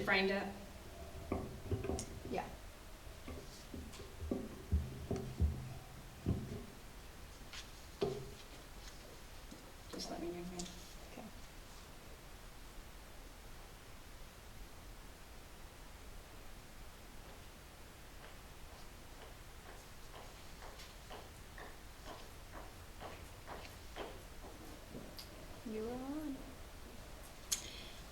framed up? Yeah. Just let me know when. Okay. You are on.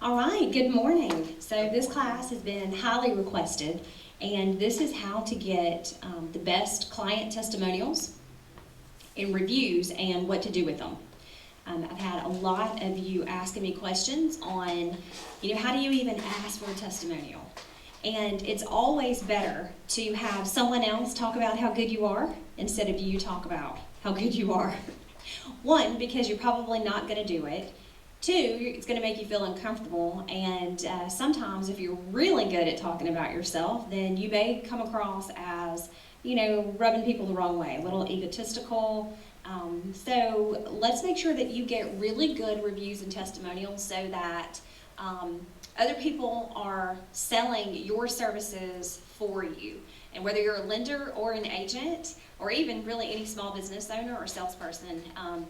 All right, good morning. So this class has been highly requested, and this is how to get the best client testimonials and reviews and what to do with them. I've had a lot of you asking me questions on, how do you even ask for a testimonial? And it's always better to have someone else talk about how good you are instead of you talk about how good you are. One, because you're probably not going to do it. Two, it's going to make you feel uncomfortable, and sometimes if you're really good at talking about yourself, then you may come across as, rubbing people the wrong way, a little egotistical. So let's make sure that you get really good reviews and testimonials so that other people are selling your services for you. And whether you're a lender or an agent, or even really any small business owner or salesperson,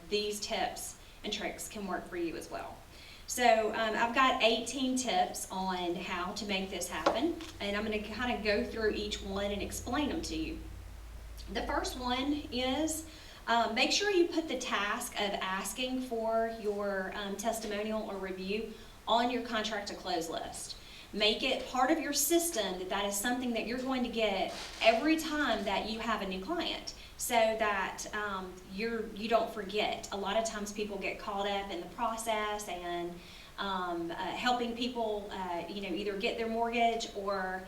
these tips and tricks can work for you as well. So I've got 18 tips on how to make this happen, and I'm going to kind of go through each one and explain them to you. The first one is make sure you put the task of asking for your testimonial or review on your contract to close list. Make it part of your system that is something that you're going to get every time that you have a new client, so that you don't forget. A lot of times people get caught up in the process and helping people either get their mortgage or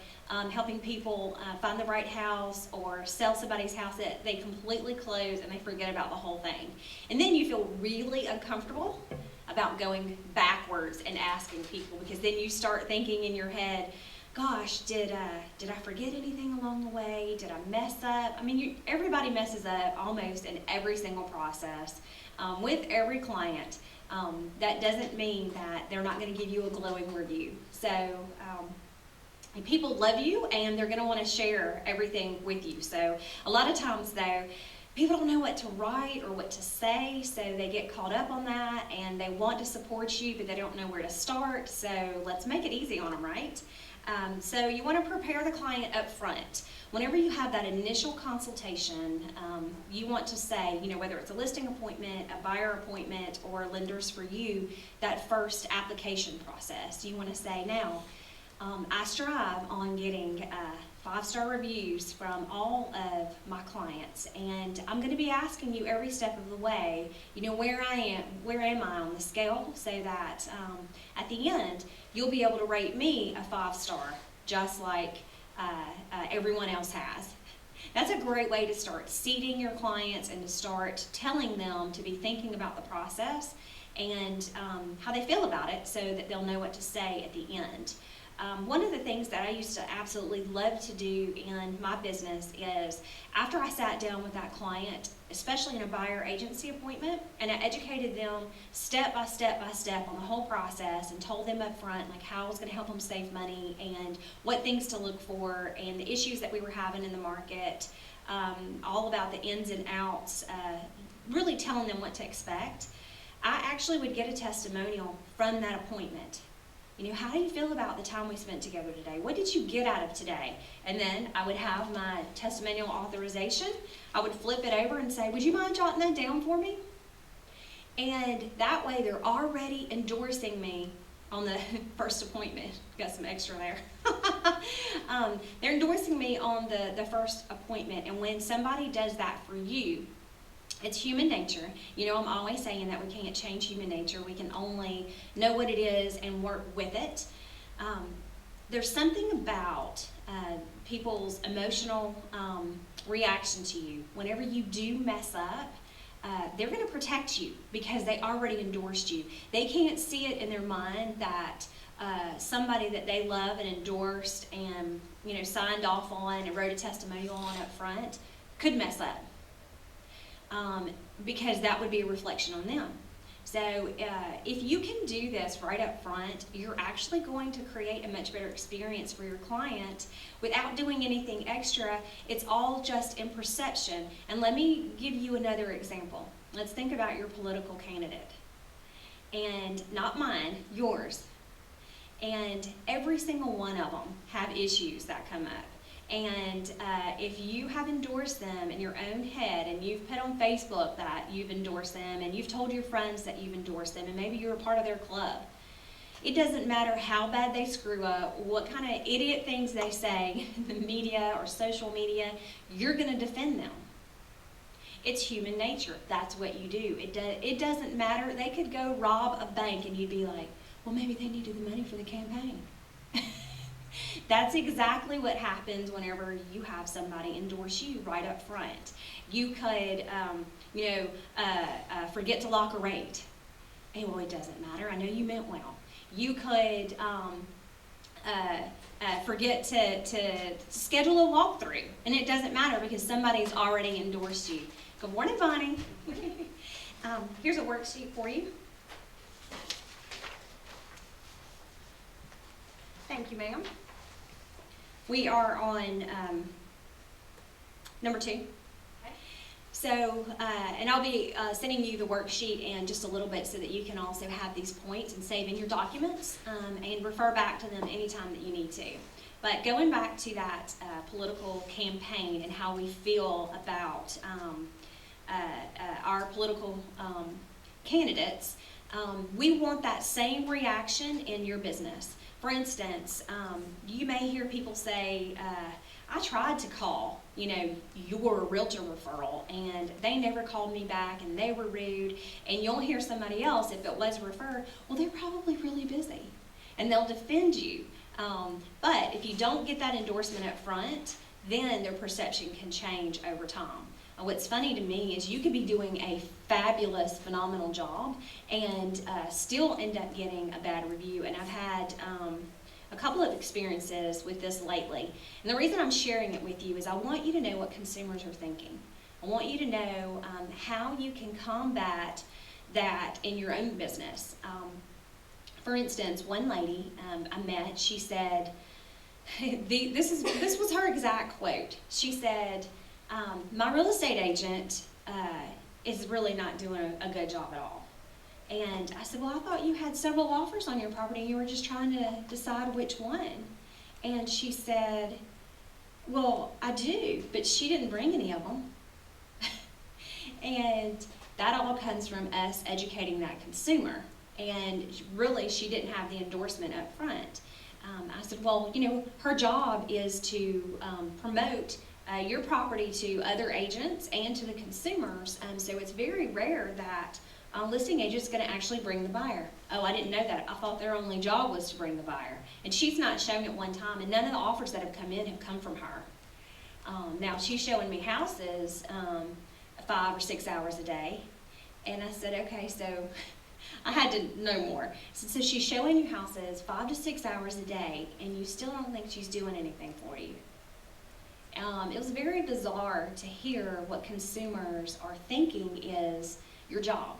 helping people find the right house or sell somebody's house that they completely close and they forget about the whole thing. And then you feel really uncomfortable about going backwards and asking people, because then you start thinking in your head, gosh, did I forget anything along the way? Did I mess up? I mean, everybody messes up almost in every single process with every client. That doesn't mean that they're not going to give you a glowing review. So people love you and they're going to want to share everything with you. So a lot of times though, people don't know what to write or what to say, so they get caught up on that and they want to support you, but they don't know where to start. So let's make it easy on them, right? So you want to prepare the client up front. Whenever you have that initial consultation, you want to say, whether it's a listing appointment, a buyer appointment, or lenders for you, that first application process. You want to say, now, I strive on getting 5-star reviews from all of my clients, and I'm going to be asking you every step of the way, where am I on the scale, so that at the end you'll be able to rate me a 5-star, just like everyone else has. That's a great way to start seeding your clients and to start telling them to be thinking about the process and how they feel about it, so that they'll know what to say at the end. One of the things that I used to absolutely love to do in my business is, after I sat down with that client, especially in a buyer agency appointment, and I educated them step by step by step on the whole process and told them up front like how I was going to help them save money and what things to look for and the issues that we were having in the market, all about the ins and outs, really telling them what to expect. I actually would get a testimonial from that appointment. How do you feel about the time we spent together today? What did you get out of today? And then I would have my testimonial authorization. I would flip it over and say, would you mind jotting that down for me? And that way they're already endorsing me on the first appointment. Got some extra there. They're endorsing me on the first appointment. And when somebody does that for you, it's human nature. I'm always saying that we can't change human nature. We can only know what it is and work with it. There's something about people's emotional reaction to you. Whenever you do mess up, they're going to protect you because they already endorsed you. They can't see it in their mind that somebody that they love and endorsed and signed off on and wrote a testimonial on up front could mess up. Because that would be a reflection on them. So if you can do this right up front, you're actually going to create a much better experience for your client without doing anything extra. It's all just in perception. And let me give you another example. Let's think about your political candidate. And not mine, yours. And every single one of them have issues that come up. And if you have endorsed them in your own head, and you've put on Facebook that you've endorsed them, and you've told your friends that you've endorsed them, and maybe you're a part of their club, it doesn't matter how bad they screw up, what kind of idiot things they say in the media or social media, you're going to defend them. It's human nature. That's what you do. It doesn't matter. They could go rob a bank, and you'd be like, well, maybe they needed the money for the campaign. That's exactly what happens whenever you have somebody endorse you right up front. You could, forget to lock a rate. And well, it doesn't matter. I know you meant well. You could forget to schedule a walkthrough, and it doesn't matter because somebody's already endorsed you. Good morning, Bonnie. Here's a worksheet for you. Thank you, ma'am. We are on number 2. Okay. So, and I'll be sending you the worksheet in just a little bit so that you can also have these points and save in your documents and refer back to them anytime that you need to. But going back to that political campaign and how we feel about our political candidates, we want that same reaction in your business. For instance, you may hear people say, I tried to call, your realtor referral, and they never called me back, and they were rude. And you'll hear somebody else, if it was referred, well, they're probably really busy, and they'll defend you. But if you don't get that endorsement up front, then their perception can change over time. What's funny to me is you could be doing a fabulous, phenomenal job and still end up getting a bad review. And I've had a couple of experiences with this lately. And the reason I'm sharing it with you is I want you to know what consumers are thinking. I want you to know how you can combat that in your own business. For instance, one lady I met, she said, this was her exact quote. She said, my real estate agent is really not doing a good job at all. And I said, well, I thought you had several offers on your property and you were just trying to decide which one. And she said, well, I do, but she didn't bring any of them. And that all comes from us educating that consumer. And really, she didn't have the endorsement up front. I said, well, her job is to promote your property to other agents and to the consumers. So it's very rare that a listing agent's going to actually bring the buyer. Oh, I didn't know that. I thought their only job was to bring the buyer. And she's not shown it one time, and none of the offers that have come in have come from her. Now, she's showing me houses 5 or 6 hours a day. And I said, okay, so I had to know more. So she's showing you houses 5 to 6 hours a day, and you still don't think she's doing anything for you. It was very bizarre to hear what consumers are thinking is your job.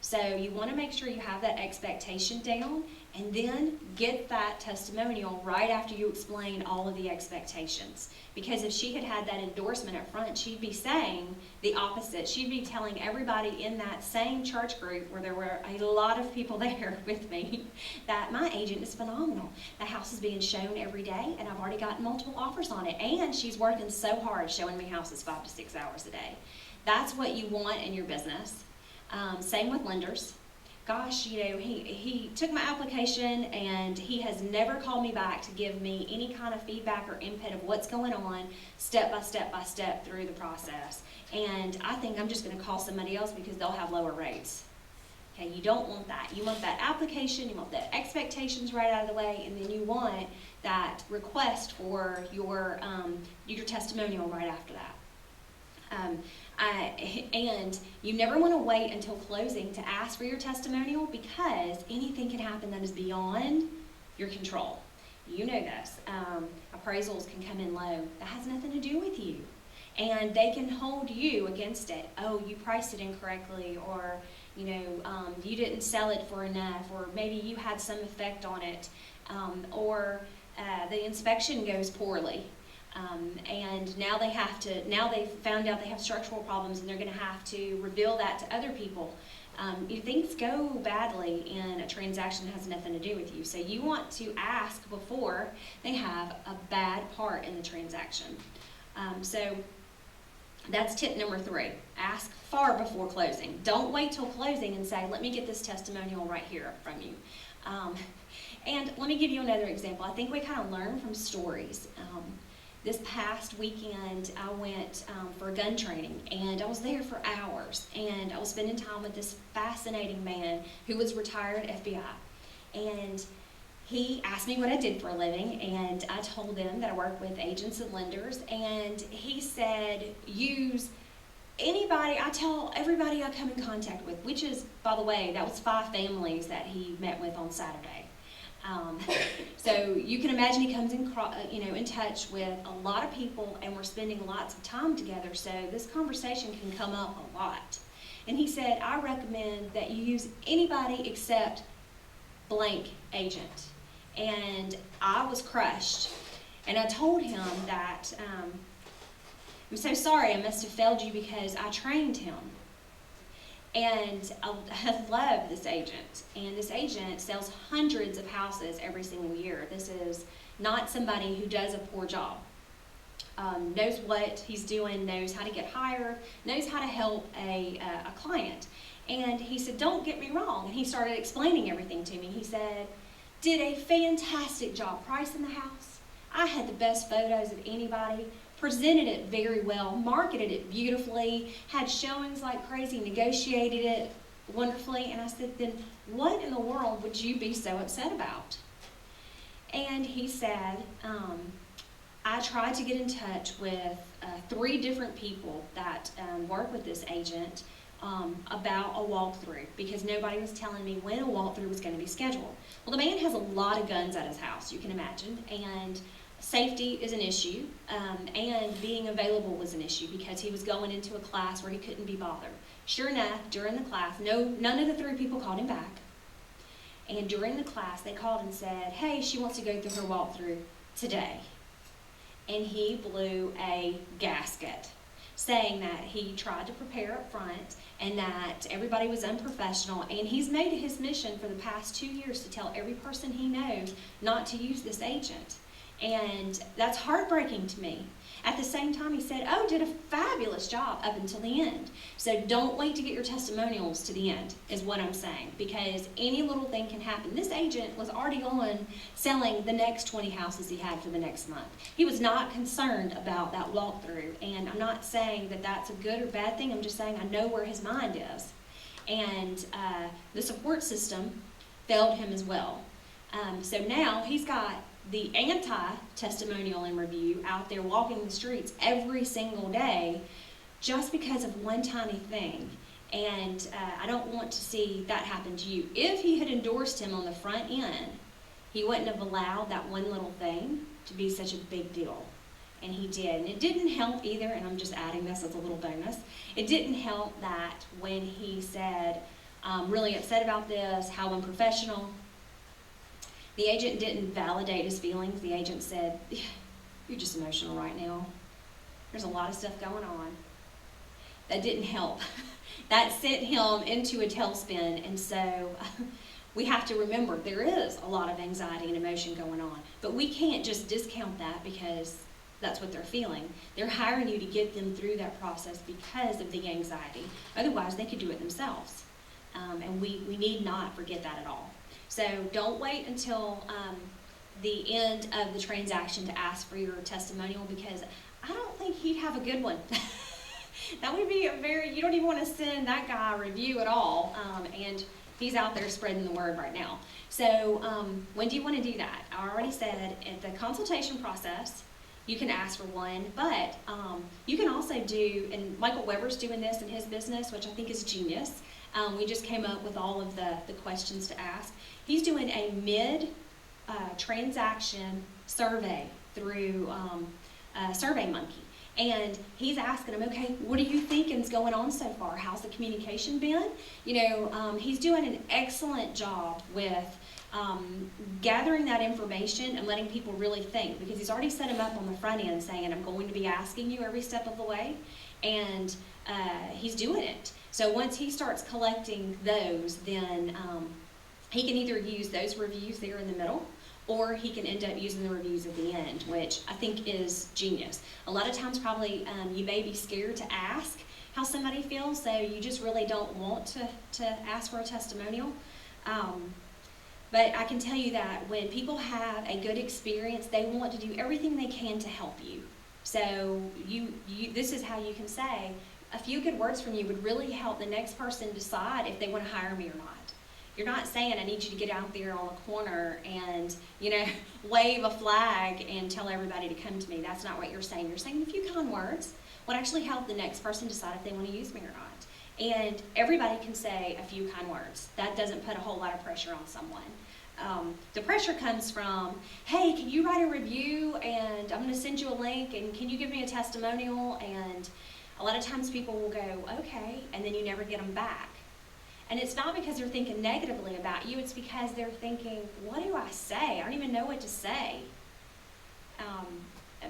So you want to make sure you have that expectation down, and then get that testimonial right after you explain all of the expectations. Because if she had had that endorsement up front, she'd be saying the opposite. She'd be telling everybody in that same church group, where there were a lot of people there with me, that my agent is phenomenal. The house is being shown every day, and I've already gotten multiple offers on it. And she's working so hard showing me houses 5 to 6 hours a day. That's what you want in your business. Same with lenders. Gosh, he took my application and he has never called me back to give me any kind of feedback or input of what's going on step by step through the process. And I think I'm just going to call somebody else because they'll have lower rates. Okay, you don't want that. You want that application, you want the expectations right out of the way, and then you want that request for your testimonial right after that. And you never want to wait until closing to ask for your testimonial, because anything can happen that is beyond your control. You know this. Appraisals can come in low. That has nothing to do with you. And they can hold you against it. Oh, you priced it incorrectly, or You didn't sell it for enough, or maybe you had some effect on it, or the inspection goes poorly. And now they've found out they have structural problems, and they're going to have to reveal that to other people. If things go badly in a transaction that has nothing to do with you, so you want to ask before they have a bad part in the transaction. So that's tip number 3. Ask far before closing. Don't wait till closing and say, let me get this testimonial right here from you. And let me give you another example. I think we kind of learn from stories. This past weekend, I went for gun training, and I was there for hours, and I was spending time with this fascinating man who was retired FBI. And he asked me what I did for a living, and I told him that I work with agents and lenders, and he said, use anybody, I tell everybody I come in contact with, which is, by the way, that was 5 families that he met with on Saturday. So you can imagine he comes in touch with a lot of people, and we're spending lots of time together, so this conversation can come up a lot. And he said, I recommend that you use anybody except blank agent. And I was crushed. And I told him that, I'm so sorry, I must have failed you because I trained him. And I love this agent, and this agent sells hundreds of houses every single year. This is not somebody who does a poor job. Knows what he's doing, knows how to get hired, knows how to help a client. And he said, don't get me wrong. And he started explaining everything to me. He said, did a fantastic job pricing the house. I had the best photos of anybody. Presented it very well, marketed it beautifully, had showings like crazy, negotiated it wonderfully, and I said, then what in the world would you be so upset about? And he said, I tried to get in touch with 3 different people that work with this agent about a walkthrough, because nobody was telling me when a walkthrough was going to be scheduled. Well, the man has a lot of guns at his house, you can imagine, and safety is an issue, and being available was an issue because he was going into a class where he couldn't be bothered. Sure enough, during the class, none of the 3 people called him back. And during the class, they called and said, hey, she wants to go through her walkthrough today. And he blew a gasket, saying that he tried to prepare up front and that everybody was unprofessional. And he's made it his mission for the past 2 years to tell every person he knows not to use this agent. And that's heartbreaking to me. At the same time, he said, oh, did a fabulous job up until the end. So don't wait to get your testimonials to the end, is what I'm saying, because any little thing can happen. This agent was already on selling the next 20 houses he had for the next month. He was not concerned about that walkthrough, and I'm not saying that that's a good or bad thing. I'm just saying I know where his mind is. And the support system failed him as well. So now he's got the anti-testimonial and review out there walking the streets every single day just because of one tiny thing. And I don't want to see that happen to you. If he had endorsed him on the front end, he wouldn't have allowed that one little thing to be such a big deal. And he did. And it didn't help either, and I'm just adding this as a little bonus, it didn't help that when he said, I'm really upset about this, how unprofessional. The agent didn't validate his feelings. The agent said, you're just emotional right now. There's a lot of stuff going on. That didn't help. That sent him into a tailspin. And so we have to remember there is a lot of anxiety and emotion going on. But we can't just discount that because that's what they're feeling. They're hiring you to get them through that process because of the anxiety. Otherwise, they could do it themselves. And we need not forget that at all. So don't wait until the end of the transaction to ask for your testimonial, because I don't think he'd have a good one. That would be you don't even want to send that guy a review at all, and he's out there spreading the word right now. So when do you want to do that? I already said at the consultation process, you can ask for one, but you can also do, and Michael Weber's doing this in his business, which I think is genius. We just came up with all of the questions to ask. He's doing a mid-transaction survey through SurveyMonkey. And he's asking them, okay, what do you think is going on so far? How's the communication been? You know, he's doing an excellent job with gathering that information and letting people really think, because he's already set them up on the front end saying, I'm going to be asking you every step of the way, and he's doing it. So once he starts collecting those, then he can either use those reviews there in the middle, or he can end up using the reviews at the end, which I think is genius. A lot of times probably you may be scared to ask how somebody feels, so you just really don't want to ask for a testimonial. But I can tell you that when people have a good experience, they want to do everything they can to help you. So this is how you can say, a few good words from you would really help the next person decide if they want to hire me or not. You're not saying, I need you to get out there on the corner and, you know, wave a flag and tell everybody to come to me. That's not what you're saying. You're saying a few kind words would actually help the next person decide if they want to use me or not. And everybody can say a few kind words. That doesn't put a whole lot of pressure on someone. The pressure comes from, hey, can you write a review, and I'm going to send you a link, and can you give me a testimonial? And a lot of times people will go, okay, and then you never get them back. And it's not because they're thinking negatively about you, it's because they're thinking, what do I say? I don't even know what to say.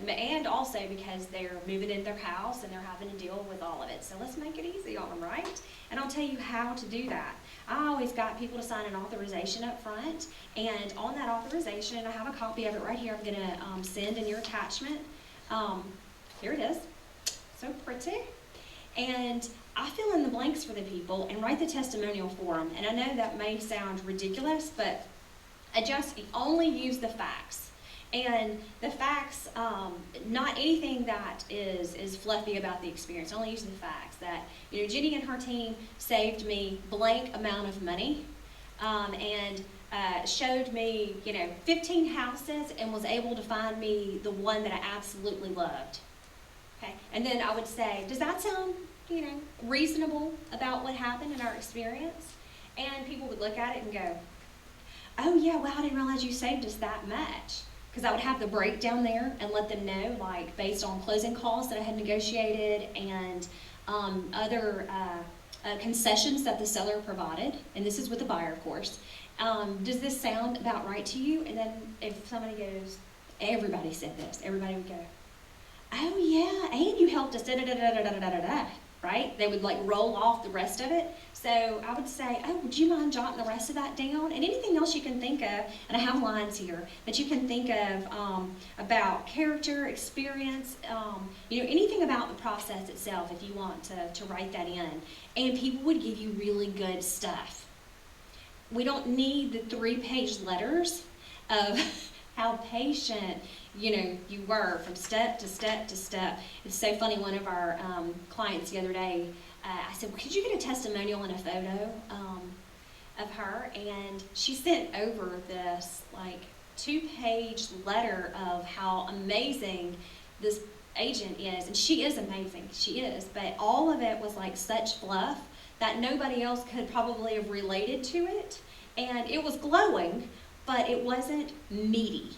And also because they're moving into their house and they're having to deal with all of it. So let's make it easy on them, right? And I'll tell you how to do that. I always got people to sign an authorization up front, and on that authorization, I have a copy of it right here. I'm going to send in your attachment. Here it is. So pretty. And I fill in the blanks for the people and write the testimonial for them. And I know that may sound ridiculous, but I just only use the facts. And the facts, not anything that is fluffy about the experience. I only use the facts that, you know, Genny and her team saved me blank amount of money, and showed me, you know, 15 houses and was able to find me the one that I absolutely loved. Okay, and then I would say, does that sound, you know, reasonable about what happened in our experience? And people would look at it and go, oh yeah, well, I didn't realize you saved us that much. Because I would have the breakdown there and let them know, like, based on closing costs that I had negotiated and other concessions that the seller provided, and this is with the buyer, of course. Does this sound about right to you? And then if somebody goes, everybody said this, everybody would go, oh yeah, and you helped us, da-da-da-da-da-da-da-da, right? They would like roll off the rest of it. So I would say, oh, would you mind jotting the rest of that down? And anything else you can think of, and I have lines here, that you can think of about character, experience, you know, anything about the process itself if you want to write that in. And people would give you really good stuff. We don't need the 3-page letters of how patient, you know, you were from step to step to step. It's so funny, one of our clients the other day, I said, well, could you get a testimonial and a photo of her? And she sent over this like 2-page letter of how amazing this agent is. And she is amazing, she is. But all of it was like such fluff that nobody else could probably have related to it. And it was glowing, but it wasn't meaty.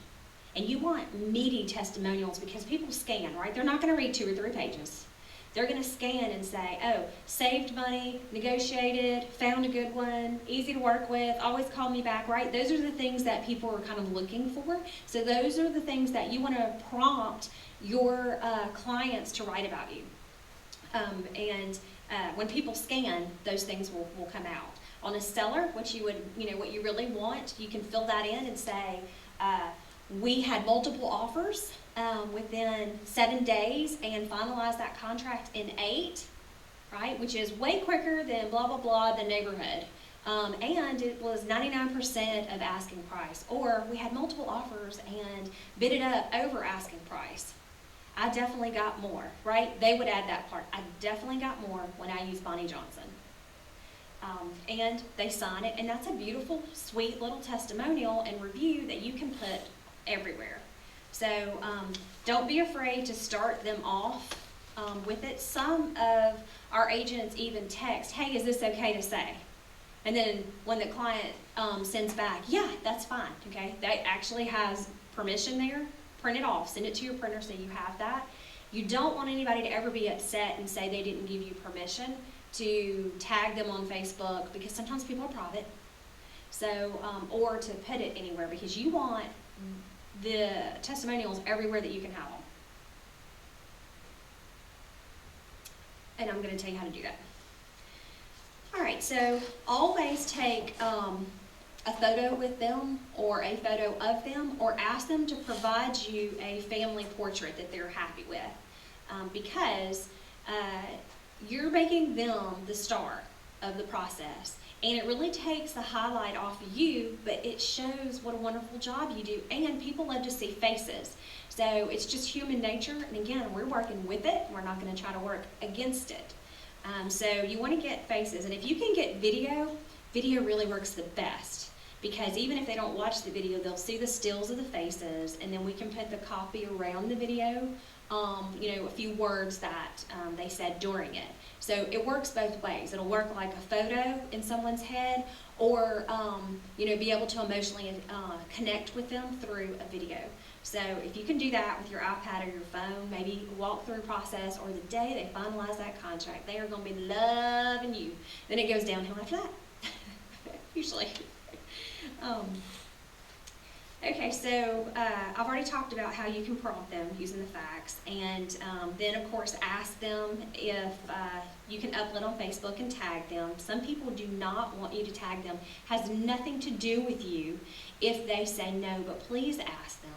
And you want meaty testimonials because people scan, right? They're not going to read 2 or 3 pages. They're going to scan and say, oh, saved money, negotiated, found a good one, easy to work with, always call me back, right? Those are the things that people are kind of looking for. So those are the things that you want to prompt your clients to write about you. When people scan, those things will come out. On a seller, what you really want, you can fill that in and say, we had multiple offers within 7 daes and finalized that contract in 8, right? Which is way quicker than blah, blah, blah, the neighborhood. And it was 99% of asking price. Or we had multiple offers and bid it up over asking price. I definitely got more, right? They would add that part. I definitely got more when I used Bonnie Johnson. And they sign it, and that's a beautiful, sweet little testimonial and review that you can put everywhere. So don't be afraid to start them off with it. Some of our agents even text, hey, is this okay to say? And then when the client sends back, yeah, that's fine, okay? That actually has permission there. Print it off, send it to your printer so you have that. You don't want anybody to ever be upset and say they didn't give you permission to tag them on Facebook, because sometimes people are private. So, or to put it anywhere, because you want the testimonials everywhere that you can have them. And I'm going to tell you how to do that. All right, so always take a photo with them or a photo of them, or ask them to provide you a family portrait that they're happy with, because you're making them the star of the process. And it really takes the highlight off of you, but it shows what a wonderful job you do. And people love to see faces. So it's just human nature. And again, we're working with it. We're not going to try to work against it. So you want to get faces. And if you can get video, video really works the best. Because even if they don't watch the video, they'll see the stills of the faces. And then we can put the copy around the video, a few words that they said during it. So it works both ways. It'll work like a photo in someone's head, or be able to emotionally connect with them through a video. So if you can do that with your iPad or your phone, maybe a walkthrough process, or the day they finalize that contract, they are going to be loving you. Then it goes downhill after that, usually. Okay, so I've already talked about how you can prompt them using the facts, and then of course ask them if you can upload on Facebook and tag them. Some people do not want you to tag them. Has nothing to do with you if they say no, but please ask them.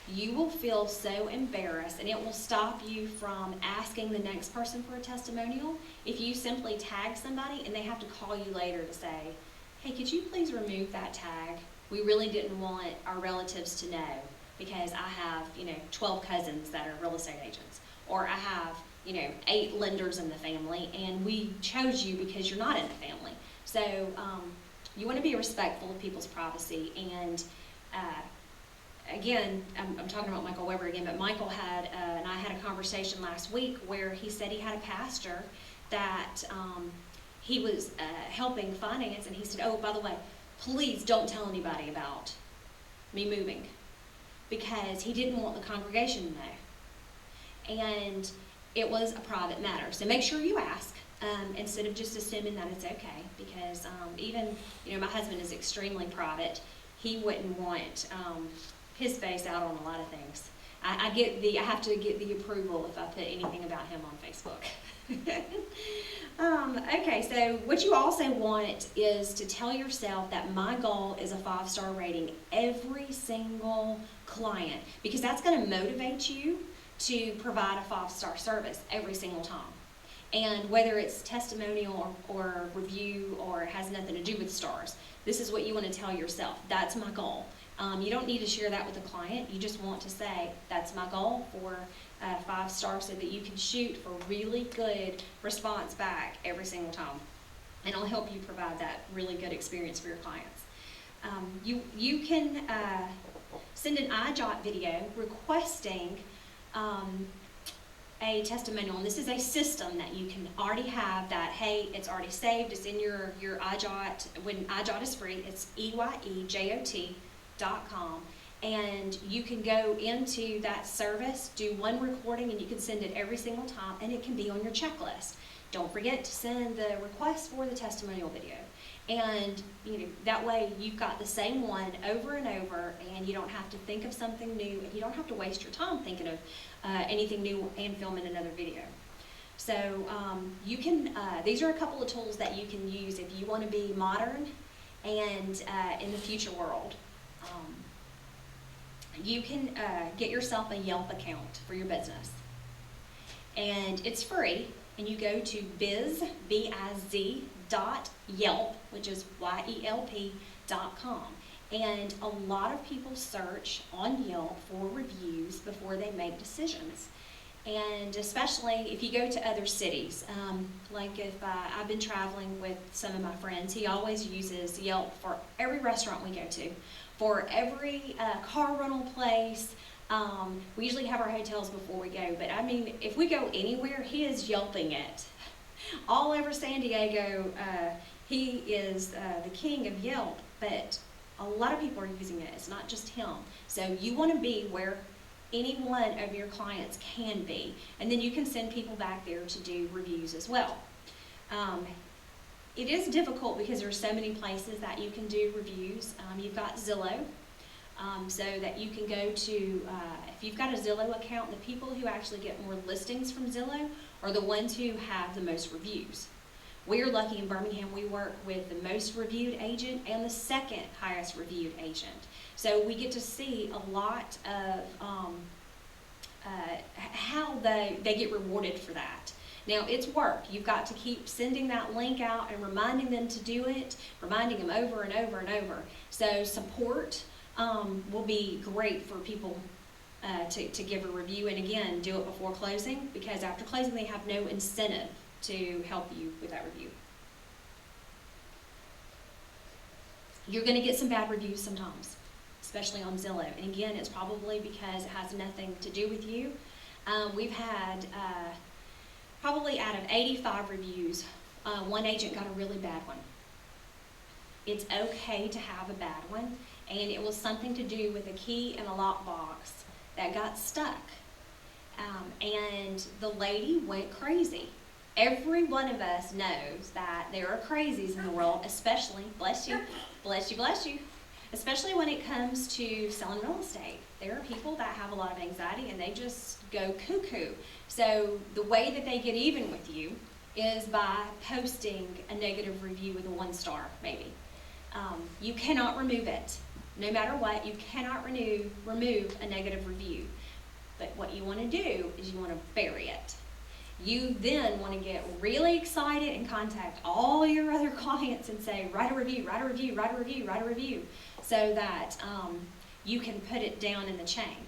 You will feel so embarrassed, and it will stop you from asking the next person for a testimonial if you simply tag somebody and they have to call you later to say, hey, could you please remove that tag? We really didn't want our relatives to know, because I have, 12 cousins that are real estate agents, or I have, 8 lenders in the family, and we chose you because you're not in the family. So you want to be respectful of people's privacy. And again, I'm talking about Michael Weber again, but Michael and I had a conversation last week where he said he had a pastor that he was helping finance, and he said, oh, by the way, please don't tell anybody about me moving, because he didn't want the congregation to know. And it was a private matter. So make sure you ask, instead of just assuming that it's okay, because even, my husband is extremely private. He wouldn't want his face out on a lot of things. I have to get the approval if I put anything about him on Facebook. Okay, so what you also want is to tell yourself that my goal is a 5-star rating every single client, because that's going to motivate you to provide a 5-star service every single time. And whether it's testimonial or review, or it has nothing to do with stars, this is what you want to tell yourself. That's my goal. You don't need to share that with the client. You just want to say, that's my goal for 5 stars, so that you can shoot for really good response back every single time. And it'll help you provide that really good experience for your clients. You can send an iJot video requesting a testimonial, and this is a system that you can already have that, hey, it's already saved, it's in your iJot. When iJot is free, it's EYEJOT.com, and you can go into that service, do one recording, and you can send it every single time, and it can be on your checklist. Don't forget to send the request for the testimonial video, and that way you've got the same one over and over, and you don't have to think of something new, and you don't have to waste your time thinking of anything new and filming another video. So you can these are a couple of tools that you can use if you want to be modern and in the future world. You can get yourself a Yelp account for your business, and it's free. And you go to biz.yelp, which is YELP.com. And a lot of people search on Yelp for reviews before they make decisions. And especially if you go to other cities, like if I've been traveling with some of my friends, he always uses Yelp for every restaurant we go to, for every car rental place. We usually have our hotels before we go, but I mean, if we go anywhere, he is Yelping it. All over San Diego, he is the king of Yelp, but a lot of people are using it. It's not just him. So you want to be where Any one of your clients can be. And then you can send people back there to do reviews as well. It is difficult because there's so many places that you can do reviews. You've got Zillow, so that you can go to, if you've got a Zillow account, the people who actually get more listings from Zillow are the ones who have the most reviews. We're lucky in Birmingham, we work with the most reviewed agent and the second highest reviewed agent. So we get to see a lot of how they get rewarded for that. Now, it's work. You've got to keep sending that link out and reminding them to do it, reminding them over and over and over. So support will be great for people to give a review. And again, do it before closing, because after closing, they have no incentive to help you with that review. You're going to get some bad reviews sometimes, especially on Zillow. And again, it's probably because it has nothing to do with you. We've had probably out of 85 reviews, one agent got a really bad one. It's okay to have a bad one, and it was something to do with a key in a lockbox that got stuck. And the lady went crazy. Every one of us knows that there are crazies in the world, especially, bless you, especially when it comes to selling real estate. There are people that have a lot of anxiety and they just go cuckoo. So the way that they get even with you is by posting a negative review with a 1 star, maybe. You cannot remove it. No matter what, you cannot remove a negative review. But what you want to do is you want to bury it. You then want to get really excited and contact all your other clients and say, write a review, write a review, write a review, write a review, so that you can put it down in the chain.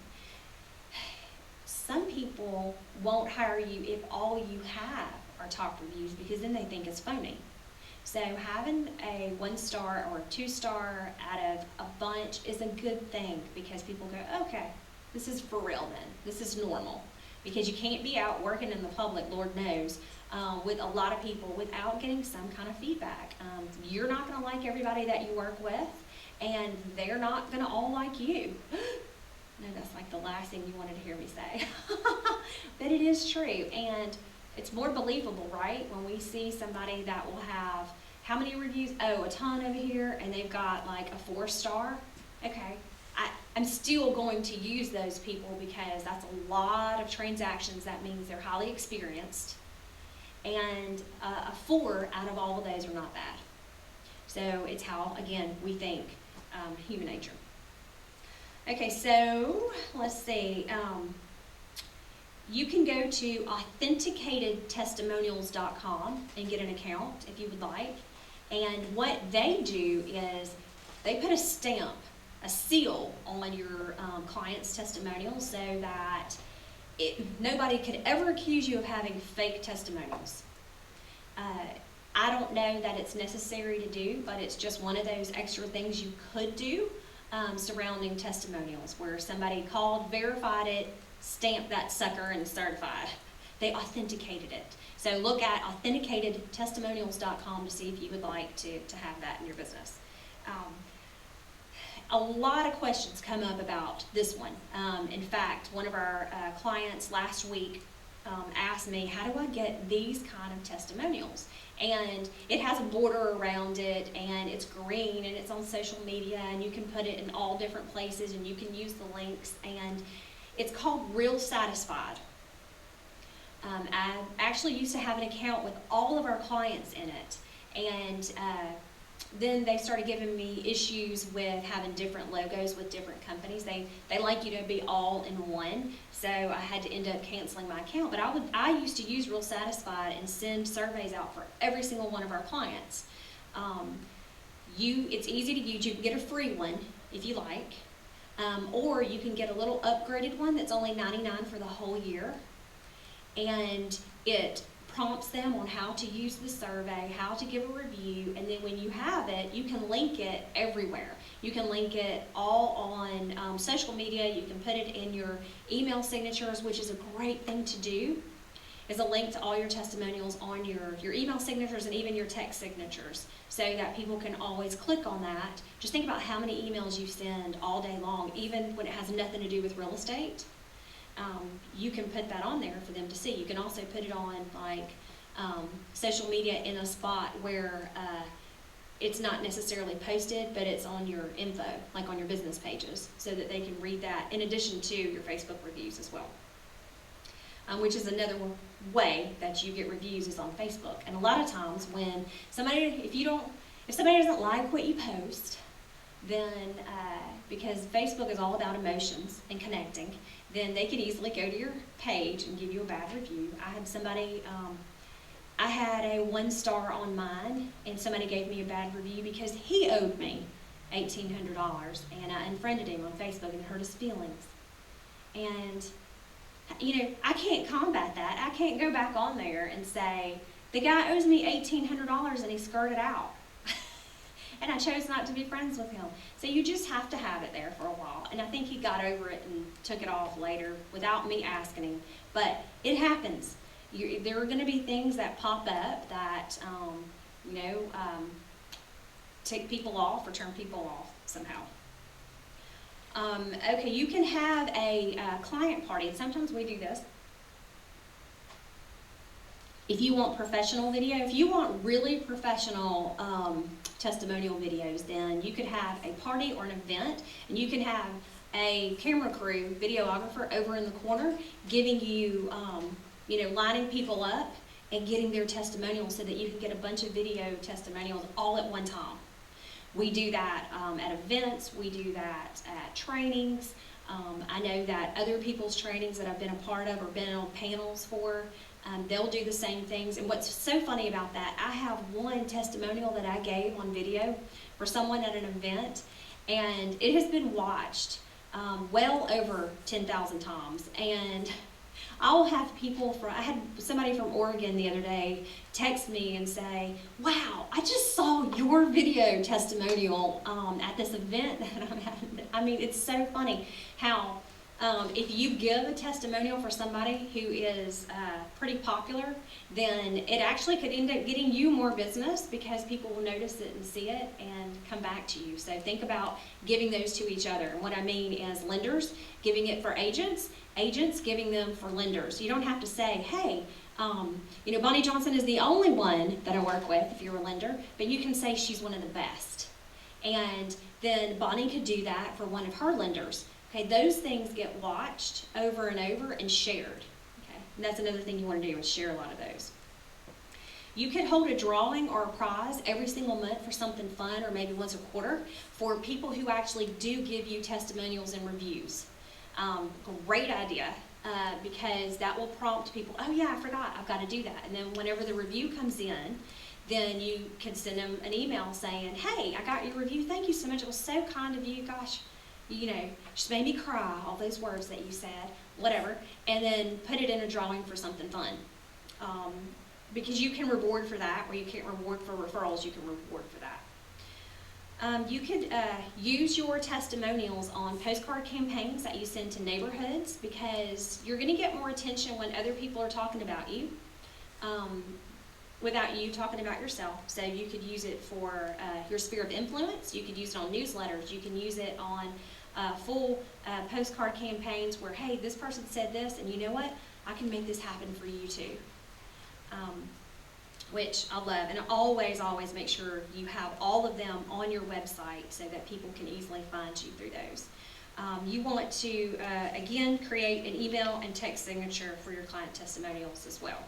Some people won't hire you if all you have are top reviews, because then they think it's phony. So having a 1 star or a 2 star out of a bunch is a good thing, because people go, okay, this is for real then. This is normal. Because you can't be out working in the public, Lord knows, with a lot of people without getting some kind of feedback. You're not going to like everybody that you work with, and they're not going to all like you. No, that's like the last thing you wanted to hear me say. But it is true, and it's more believable, right? When we see somebody that will have, how many reviews? Oh, a ton over here, and they've got like a 4 star. Okay. I'm still going to use those people because that's a lot of transactions. That means they're highly experienced. And a 4 out of all of those are not bad. So it's how, again, we think, human nature. Okay, so let's see. You can go to authenticatedtestimonials.com and get an account if you would like. And what they do is they put a stamp, a seal on your client's testimonials, so that nobody could ever accuse you of having fake testimonials. I don't know that it's necessary to do, but it's just one of those extra things you could do surrounding testimonials, where somebody called, verified it, stamped that sucker, and certified. They authenticated it. So look at authenticatedtestimonials.com to see if you would like to have that in your business. A lot of questions come up about this one. In fact, one of our clients last week asked me, how do I get these kind of testimonials? And it has a border around it, and it's green, and it's on social media, and you can put it in all different places, and you can use the links, and it's called Real Satisfied. I actually used to have an account with all of our clients in it, and then they started giving me issues with having different logos with different companies. They like you to be all in one, so I had to end up canceling my account. But I used to use Real Satisfied and send surveys out for every single one of our clients. It's easy to use. You can get a free one if you like, or you can get a little upgraded one that's only $99 for the whole year, and it prompts them on how to use the survey, how to give a review, and then when you have it, you can link it everywhere. You can link it all on social media. You can put it in your email signatures, which is a great thing to do, is a link to all your testimonials on your email signatures and even your text signatures, so that people can always click on that. Just think about how many emails you send all day long, even when it has nothing to do with real estate. you can put that on there for them to see. You can also put it on like social media in a spot where it's not necessarily posted, but it's on your info, like on your business pages, so that they can read that in addition to your Facebook reviews as well. Which is another way that you get reviews is on Facebook. And a lot of times when somebody, if somebody doesn't like what you post, then because Facebook is all about emotions and connecting, then they could easily go to your page and give you a bad review. I had somebody, I had a 1-star on mine, and somebody gave me a bad review because he owed me $1,800, and I unfriended him on Facebook and hurt his feelings. And you know, I can't combat that. I can't go back on there and say, the guy owes me $1,800 and he skirted out. And I chose not to be friends with him. So you just have to have it there for a while. And I think he got over it and took it off later without me asking him. But it happens. There are going to be things that pop up that, take people off or turn people off somehow. Okay, you can have a client party, and sometimes we do this. If you want professional video, if you want really professional testimonial videos, then you could have a party or an event, and you can have a camera crew, videographer over in the corner giving you, lining people up and getting their testimonials so that you can get a bunch of video testimonials all at one time. We do that at events, we do that at trainings. I know that other people's trainings that I've been a part of or been on panels for, they'll do the same things. And what's so funny about that, I have one testimonial that I gave on video for someone at an event, and it has been watched well over 10,000 times. And I'll have I had somebody from Oregon the other day text me and say, wow, I just saw your video testimonial at this event that I'm having. I mean, it's so funny how if you give a testimonial for somebody who is pretty popular, then it actually could end up getting you more business because people will notice it and see it and come back to you. So think about giving those to each other. And what I mean is lenders giving it for agents, agents giving them for lenders. You don't have to say, hey, Bonnie Johnson is the only one that I work with if you're a lender, but you can say she's one of the best. And then Bonnie could do that for one of her lenders. Okay, those things get watched over and over and shared. Okay, and that's another thing you want to do is share a lot of those. You could hold a drawing or a prize every single month for something fun, or maybe once a quarter, for people who actually do give you testimonials and reviews. Great idea, because that will prompt people, oh yeah, I forgot, I've got to do that. And then whenever the review comes in, then you can send them an email saying, hey, I got your review, thank you so much, it was so kind of you, gosh, just made me cry, all those words that you said, whatever, and then put it in a drawing for something fun. Because you can reward for that, or you can't reward for referrals, you can reward for that. You could use your testimonials on postcard campaigns that you send to neighborhoods, because you're going to get more attention when other people are talking about you without you talking about yourself. So you could use it for your sphere of influence. You could use it on newsletters. You can use it on full postcard campaigns where, hey, this person said this, and you know what? I can make this happen for you too. Which I love, and always make sure you have all of them on your website so that people can easily find you through those. You want to, again, create an email and text signature for your client testimonials as well.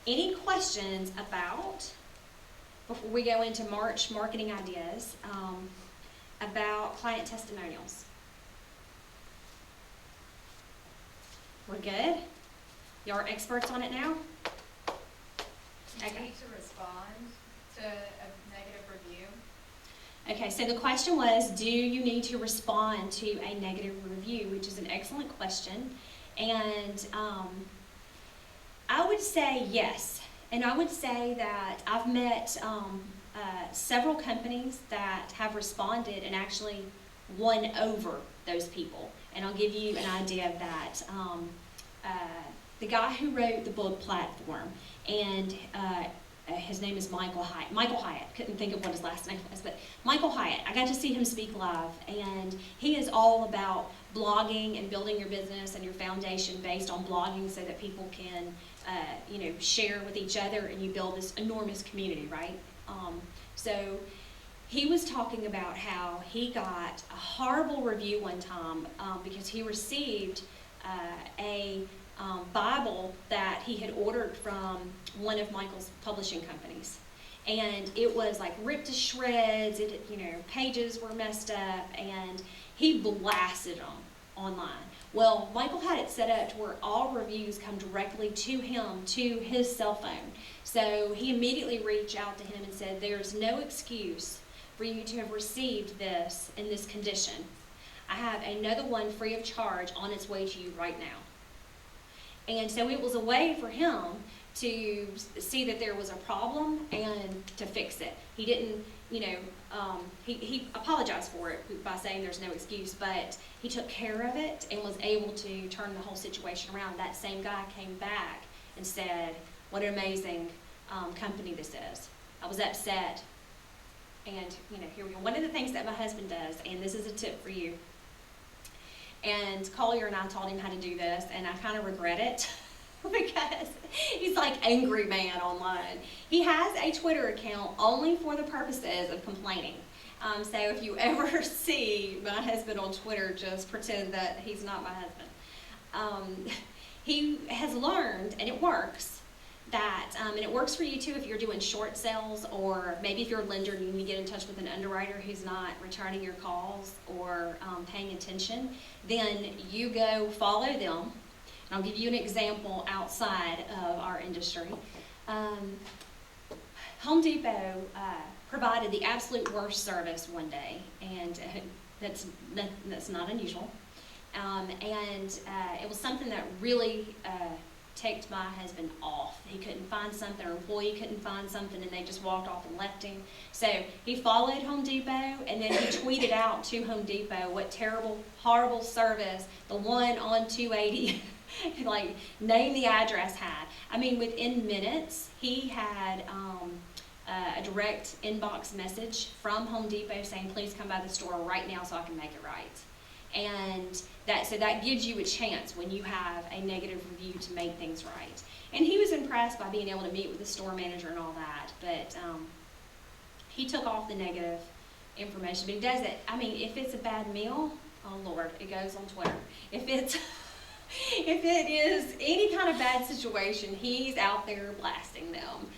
Any questions about, before we go into March marketing ideas, about client testimonials? We're good? Y'all are experts on it now? Do you need to respond to a negative review? Okay, so the question was, do you need to respond to a negative review, which is an excellent question. And I would say yes. And I would say that I've met several companies that have responded and actually won over those people. And I'll give you an idea of that. The guy who wrote the book Platform, and his name is Michael Hyatt. Michael Hyatt, couldn't think of what his last name was, but Michael Hyatt. I got to see him speak live, and he is all about blogging and building your business and your foundation based on blogging so that people can, share with each other and you build this enormous community, right? So he was talking about how he got a horrible review one time because he received a Bible that he had ordered from one of Michael's publishing companies. And it was like ripped to shreds, pages were messed up, and he blasted them online. Well, Michael had it set up to where all reviews come directly to him, to his cell phone. So he immediately reached out to him and said, there's no excuse for you to have received this in this condition. I have another one free of charge on its way to you right now. And so it was a way for him to see that there was a problem and to fix it. He didn't, he apologized for it by saying there's no excuse, but he took care of it and was able to turn the whole situation around. That same guy came back and said, what an amazing company this is. I was upset. And, here we go. One of the things that my husband does, and this is a tip for you, and Collier and I taught him how to do this, and I kind of regret it because he's like angry man online. He has a Twitter account only for the purposes of complaining. So if you ever see my husband on Twitter, just pretend that he's not my husband. He has learned, and it works, that, and it works for you too if you're doing short sales, or maybe if you're a lender and you need to get in touch with an underwriter who's not returning your calls or paying attention, then you go follow them. And I'll give you an example outside of our industry. Home Depot provided the absolute worst service one day, and that's not unusual. And it was something that really ticked my husband off. He couldn't find something, or employee couldn't find something, and they just walked off and left him. So he followed Home Depot, and then he tweeted out to Home Depot what terrible, horrible service the one on 280, like, name the address had. I mean, within minutes, he had a direct inbox message from Home Depot saying, please come by the store right now so I can make it right. And that gives you a chance when you have a negative review to make things right. And he was impressed by being able to meet with the store manager and all that, but he took off the negative information. But he does it, if it's a bad meal, oh Lord, it goes on Twitter. If it is any kind of bad situation, he's out there blasting them.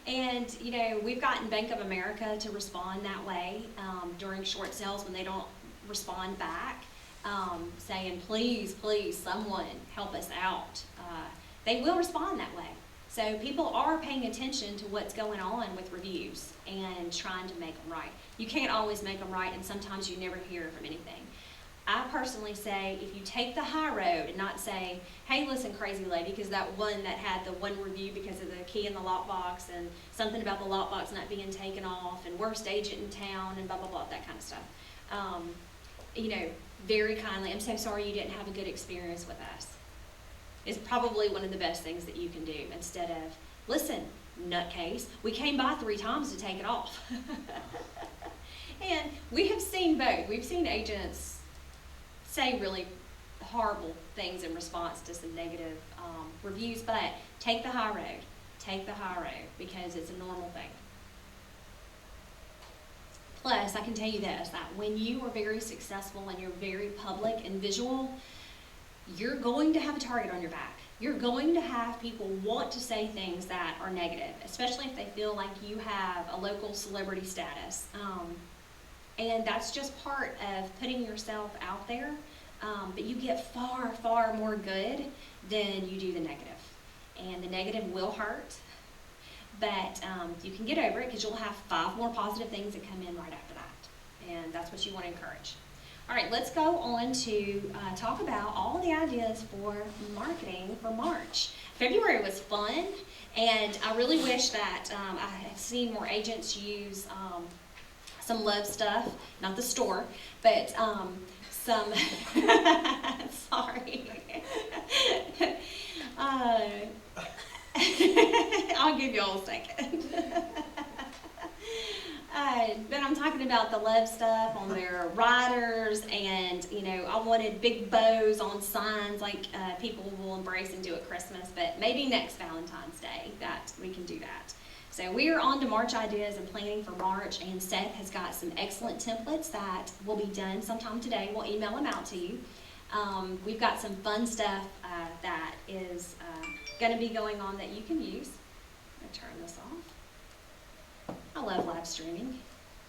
And, we've gotten Bank of America to respond that way during short sales when they don't respond back, saying, please, someone help us out. They will respond that way. So people are paying attention to what's going on with reviews and trying to make them right. You can't always make them right, and sometimes you never hear from anything. I personally say, if you take the high road and not say, hey, listen, crazy lady, because that one that had the one review because of the key in the lockbox and something about the lockbox not being taken off and worst agent in town and blah, blah, blah, that kind of stuff. Very kindly, I'm so sorry you didn't have a good experience with us. It's probably one of the best things that you can do instead of, listen, nutcase, we came by 3 times to take it off. And we have seen both. We've seen agents say really horrible things in response to some negative reviews, but take the high road. Take the high road because it's a normal thing. Plus, I can tell you this, that when you are very successful and you're very public and visual, you're going to have a target on your back. You're going to have people want to say things that are negative, especially if they feel like you have a local celebrity status. And that's just part of putting yourself out there, but you get far, far more good than you do the negative. And the negative will hurt, but you can get over it because you'll have 5 more positive things that come in right after that. And that's what you want to encourage. All right, let's go on to talk about all the ideas for marketing for March. February was fun, and I really wish that I had seen more agents use some Love stuff, not the store, but some, sorry. I'll give you all a second. But I'm talking about the love stuff on their riders, and I wanted big bows on signs like people will embrace and do at Christmas, but maybe next Valentine's Day that we can do that. So we are on to March ideas and planning for March, and Seth has got some excellent templates that will be done sometime today. We'll email them out to you. We've got some fun stuff that is going to be going on that you can use. I'm going to turn this off. I love live streaming.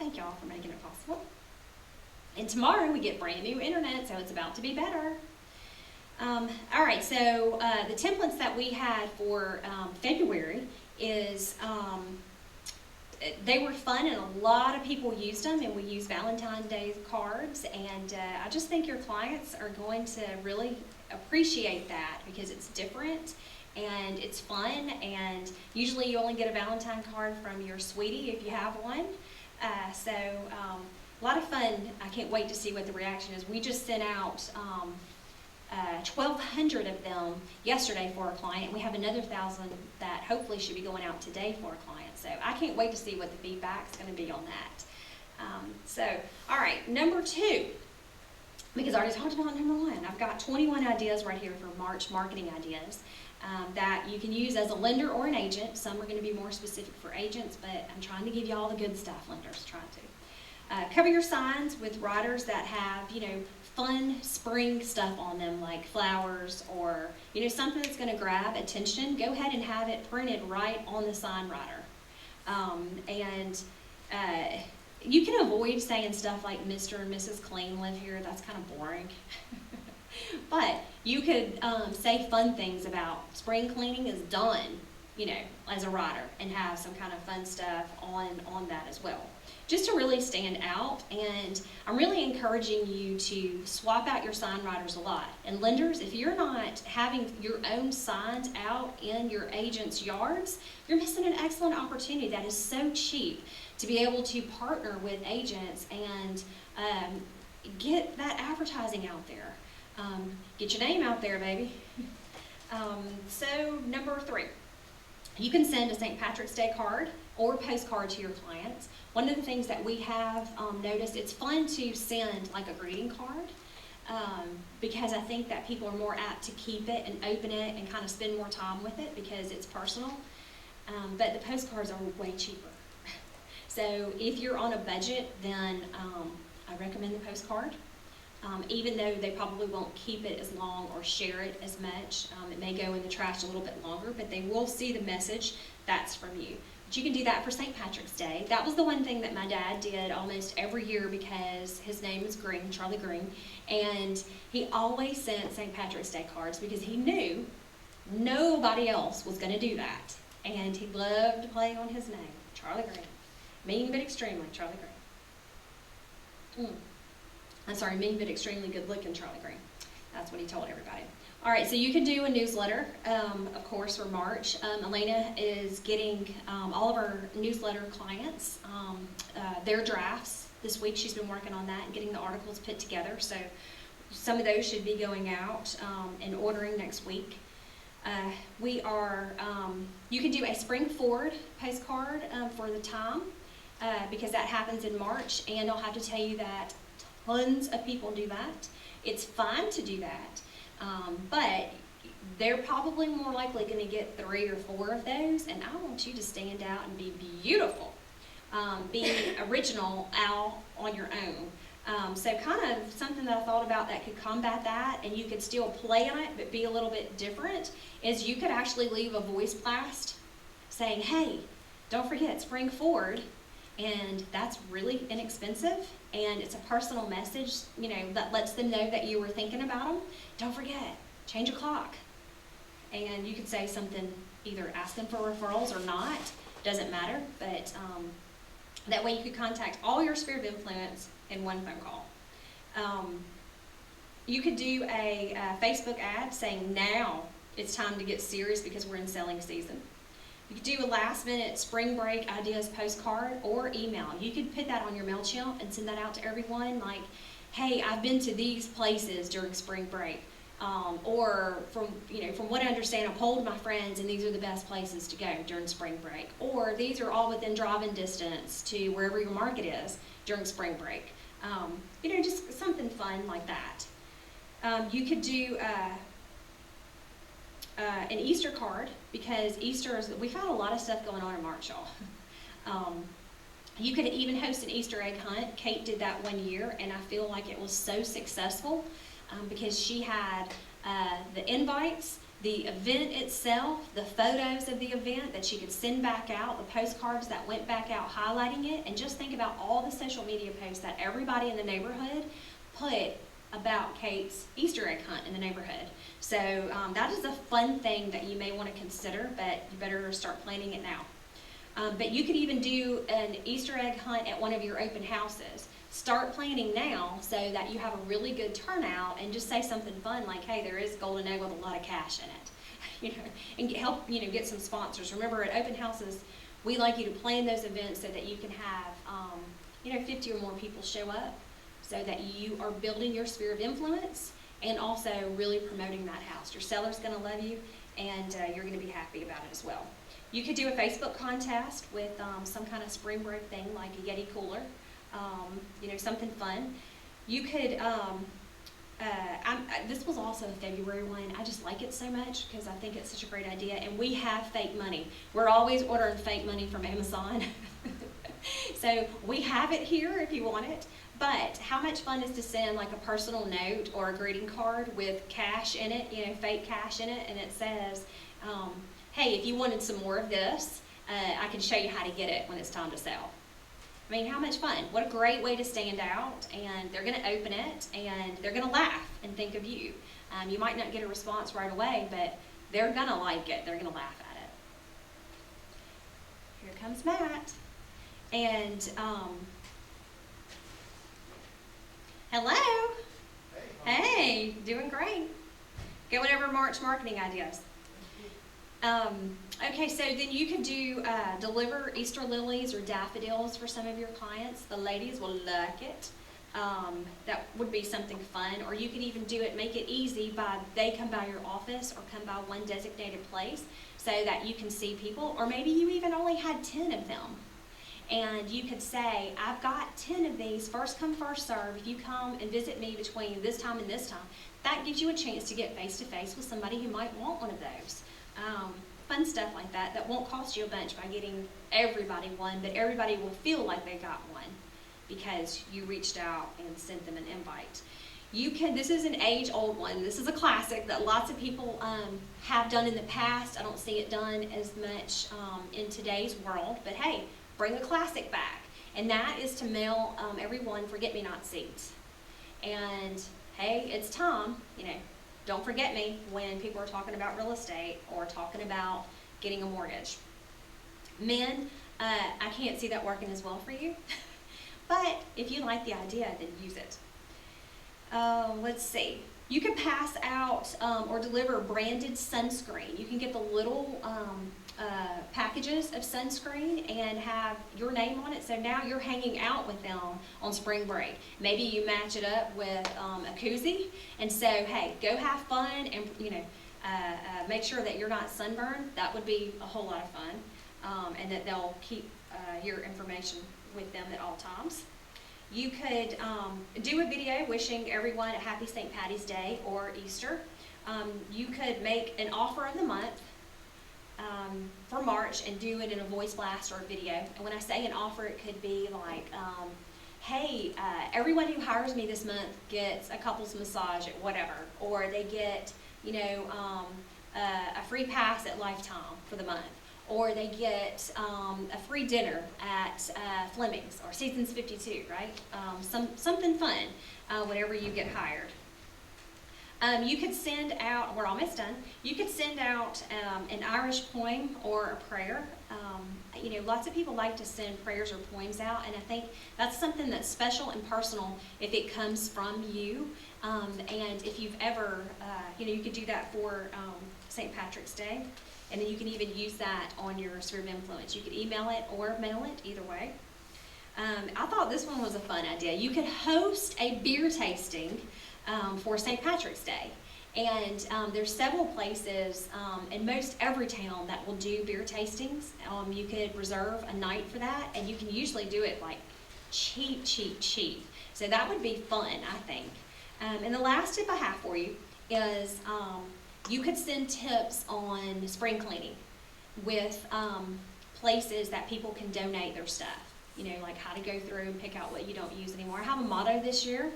Thank y'all for making it possible. And tomorrow we get brand new internet, so it's about to be better. All right, so the templates that we had for February is they were fun, and a lot of people used them, and we use Valentine's Day cards, and I just think your clients are going to really appreciate that because it's different and it's fun, and usually you only get a Valentine card from your sweetie if you have one. So a lot of fun. I can't wait to see what the reaction is. We just sent out 1,200 of them yesterday for a client. We have another 1,000 that hopefully should be going out today for a client. So I can't wait to see what the feedback's going to be on that. All right, number 2, because I already talked about number 1. I've got 21 ideas right here for March marketing ideas that you can use as a lender or an agent. Some are going to be more specific for agents, but I'm trying to give you all the good stuff, lenders, trying to. Cover your signs with riders that have, fun spring stuff on them, like flowers or, something that's going to grab attention. Go ahead and have it printed right on the sign rider. You can avoid saying stuff like Mr. and Mrs. Clean live here. That's kind of boring. But you could say fun things about spring cleaning is done, as a rider, and have some kind of fun stuff on that as well, just to really stand out. And I'm really encouraging you to swap out your sign riders a lot. And lenders, if you're not having your own signs out in your agents' yards, you're missing an excellent opportunity that is so cheap to be able to partner with agents and get that advertising out there. Get your name out there, baby. So number 3. You can send a St. Patrick's Day card or postcard to your clients. One of the things that we have noticed, it's fun to send like a greeting card because I think that people are more apt to keep it and open it and kind of spend more time with it because it's personal. But the postcards are way cheaper. So if you're on a budget, then I recommend the postcard. Even though they probably won't keep it as long or share it as much. It may go in the trash a little bit longer, but they will see the message that's from you. But you can do that for St. Patrick's Day. That was the one thing that my dad did almost every year because his name is Green, Charlie Green, and he always sent St. Patrick's Day cards because he knew nobody else was going to do that. And he loved to play on his name, Charlie Green. Mean but extremely, Charlie Green. I'm sorry, mean but extremely good looking Charlie Green. That's what he told everybody. All right, so you can do a newsletter, of course, for March. Elena is getting all of our newsletter clients their drafts this week. She's been working on that and getting the articles put together. So some of those should be going out and ordering next week. You can do a spring forward postcard for the time because that happens in March, and I'll have to tell you that tons of people do that. It's fine to do that, but they're probably more likely going to get 3 or 4 of those, and I want you to stand out and be beautiful. Be original out on your own. So kind of something that I thought about that could combat that, and you could still play on it but be a little bit different, is you could actually leave a voice blast saying, hey, don't forget spring forward. And that's really inexpensive, and it's a personal message, that lets them know that you were thinking about them. Don't forget, change your clock. And you could say something, either ask them for referrals or not, doesn't matter, but that way you could contact all your sphere of influence in one phone call. You could do a Facebook ad saying now it's time to get serious because we're in selling season. You could do a last-minute spring break ideas postcard or email. You could put that on your MailChimp and send that out to everyone like, hey, I've been to these places during spring break. Or from what I understand, I polled my friends, and these are the best places to go during spring break. Or these are all within driving distance to wherever your market is during spring break. Just something fun like that. You could do an Easter card, because we've had a lot of stuff going on in March, y'all. You could even host an Easter egg hunt. Kate did that one year, and I feel like it was so successful because she had the invites, the event itself, the photos of the event that she could send back out, the postcards that went back out highlighting it, and just think about all the social media posts that everybody in the neighborhood put about Kate's Easter egg hunt in the neighborhood. So that is a fun thing that you may want to consider, but you better start planning it now. But you could even do an Easter egg hunt at one of your open houses. Start planning now so that you have a really good turnout, and just say something fun like, hey, there is golden egg with a lot of cash in it. And help get some sponsors. Remember, at open houses, we like you to plan those events so that you can have 50 or more people show up, so that you are building your sphere of influence and also really promoting that house. Your seller's going to love you, and you're going to be happy about it as well. You could do a Facebook contest with some kind of spring break thing like a Yeti cooler, something fun. You could, this was also a February one. I just like it so much because I think it's such a great idea. And we have fake money. We're always ordering fake money from Amazon. So we have it here if you want it. But how much fun is to send like a personal note or a greeting card with cash in it, fake cash in it, and it says, hey, if you wanted some more of this, I can show you how to get it when it's time to sell. I mean, how much fun? What a great way to stand out, and they're going to open it, and they're going to laugh and think of you. You might not get a response right away, but they're going to like it. They're going to laugh at it. Here comes Matt. And, hello. Hey, doing great. Going over March marketing ideas. Okay, so then you could do deliver Easter lilies or daffodils for some of your clients. The ladies will like it. That would be something fun. Or you could even do it, make it easy by they come by your office or come by one designated place so that you can see people. Or maybe you even only had 10 of them. And you could say, I've got 10 of these, first come, first serve. If you come and visit me between this time and this time, that gives you a chance to get face-to-face with somebody who might want one of those. Fun stuff like that won't cost you a bunch by getting everybody one, but everybody will feel like they got one because you reached out and sent them an invite. This is an age-old one. This is a classic that lots of people have done in the past. I don't see it done as much in today's world, but hey, bring a classic back. And that is to mail everyone forget-me-not seeds. And hey, it's Tom, don't forget me when people are talking about real estate or talking about getting a mortgage. Men, I can't see that working as well for you. But if you like the idea, then use it. Let's see. You can pass out or deliver branded sunscreen. You can get the little packages of sunscreen and have your name on it. So now you're hanging out with them on spring break. Maybe you match it up with a koozie. And so, hey, go have fun and, make sure that you're not sunburned. That would be a whole lot of fun. And that they'll keep your information with them at all times. You could do a video wishing everyone a happy St. Patty's Day or Easter. You could make an offer of the month for March and do it in a voice blast or a video. And when I say an offer, it could be like, hey, everyone who hires me this month gets a couples massage at whatever, or they get, a free pass at Lifetime for the month, or they get a free dinner at Fleming's or Seasons 52, right? Something fun whenever you get hired. You could send out, we're almost done, you could send out an Irish poem or a prayer. Lots of people like to send prayers or poems out, and I think that's something that's special and personal if it comes from you. And if you've ever, you could do that for St. Patrick's Day, and then you can even use that on your sphere of influence. You could email it or mail it, either way. I thought this one was a fun idea. You could host a beer tasting for St. Patrick's Day. And there's several places in most every town that will do beer tastings. You could reserve a night for that, and you can usually do it like cheap, cheap, cheap. So that would be fun, I think. And the last tip I have for you is you could send tips on spring cleaning with places that people can donate their stuff. You know, like how to go through and pick out what you don't use anymore. I have a motto this year,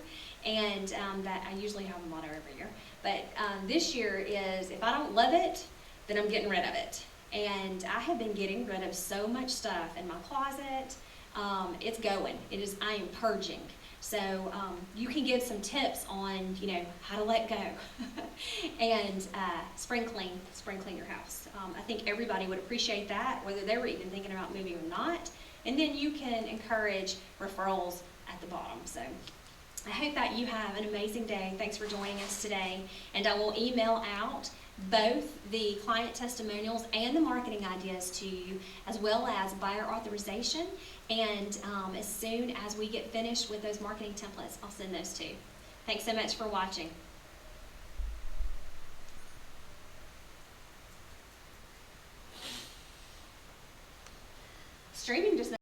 and that I usually have a motto every year. But this year is, if I don't love it, then I'm getting rid of it. And I have been getting rid of so much stuff in my closet. It's going. I am purging. So you can give some tips on, you know, how to let go and spring clean your house. I think everybody would appreciate that, whether they were even thinking about moving or not. And then you can encourage referrals at the bottom. So I hope that you have an amazing day. Thanks for joining us today. And I will email out both the client testimonials and the marketing ideas to you, as well as buyer authorization. And as soon as we get finished with those marketing templates, I'll send those to you. Thanks so much for watching.